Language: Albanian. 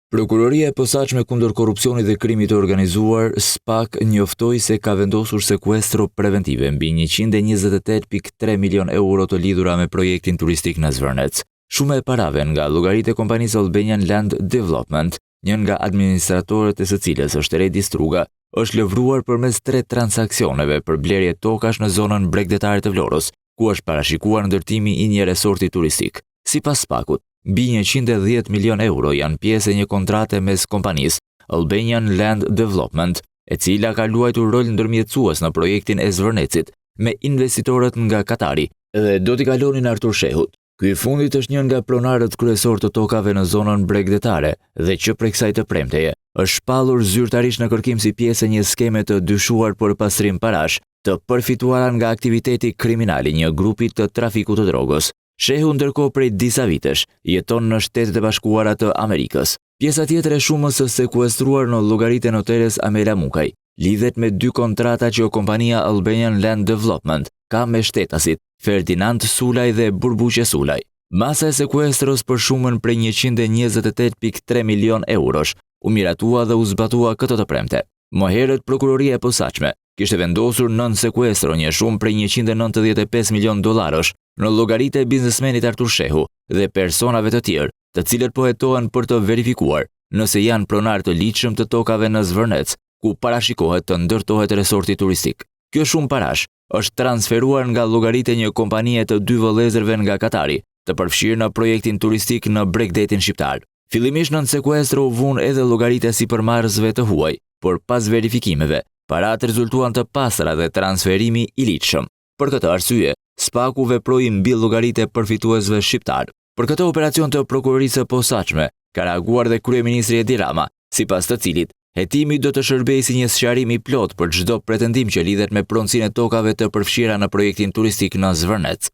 Prokuroria e posaçme kundër korrupsionit dhe krimit të organizuar, SPAK, njoftoi se ka vendosur sekuestro preventive mbi 128.3 milion euro të lidhura me projektin turistik në Zvërnec. Shumë e parave nga llogaritë e kompanisë Albanian Land Development, një nga administratorët e së cilës është Redi Struga, është lëvruar përmes 3 transaksioneve për blerje tokash në zonën bregdetare të Vlorës, ku është parashikuar ndërtimi i një resorti turistik. Sipas SPAK-ut, mbi 110 milion euro janë pjesë e një kontrate mes kompanisë Albanian Land Development, e cila ka luajtur rol ndërmjetësues në projektin e Zvërnecit me investitorët nga Katari dhe do t'i kalonin Artur Shehut. Ky i fundit është një nga pronarët kryesor të tokave në zonën bregdetare dhe që prej kësaj të premteje është shpallur zyrtarisht në kërkim si pjesë e një skeme të dyshuar për pastrim parash të përfituara nga aktiviteti kriminal i një grupi të trafikut të drogës. Shehu ndërkohë prej disa vitesh jeton në Shtetet e Bashkuara të Amerikës. Pjesa tjetër e shumës së sekuestruar në llogaritë e noteres Amela Mukaj lidhet me 2 kontrata që kompania Albanian Land Development ka me shtetasit Ferdinand Sulaj dhe Burbuqe Sulaj. Masa e sekuestros për shumën prej 128.3 milion eurosh u miratua dhe u zbatua këtë të premte. Më herët prokuroria e posaçme kishte vendosur nën sekuestro një shumë prej 195 milion dollarësh në llogaritë e biznesmenit Artur Shehu dhe personave të tjerë, të cilët po hetohen për të verifikuar nëse janë pronar të ligjshëm të tokave në Zvërnec, ku parashikohet të ndërtohet resorti turistik. Kjo shumë parash është transferuar nga llogaritë e një kompanie të 2 vëllezërve nga Katari, të përfshirë në projektin turistik në Bregdetin shqiptar. Fillimisht nën sekuestro u vun edhe llogaritë e sipërmarrësve të huaj, por pas verifikimeve, paratë rezultuan të pastra dhe transferimi i ligjshëm. Për këtë arsye, SPAK-u veproi mbi llogaritë e përfituesve shqiptar. Për këtë operacion të prokurorisë së posaçme ka reaguar dhe kryeministri Edi Rama, sipas të cilit hetimi do të shërbejë si një sqarim i plot për çdo pretendim që lidhet me pronësinë e tokave të përfshira në projektin turistik në Zvërnec.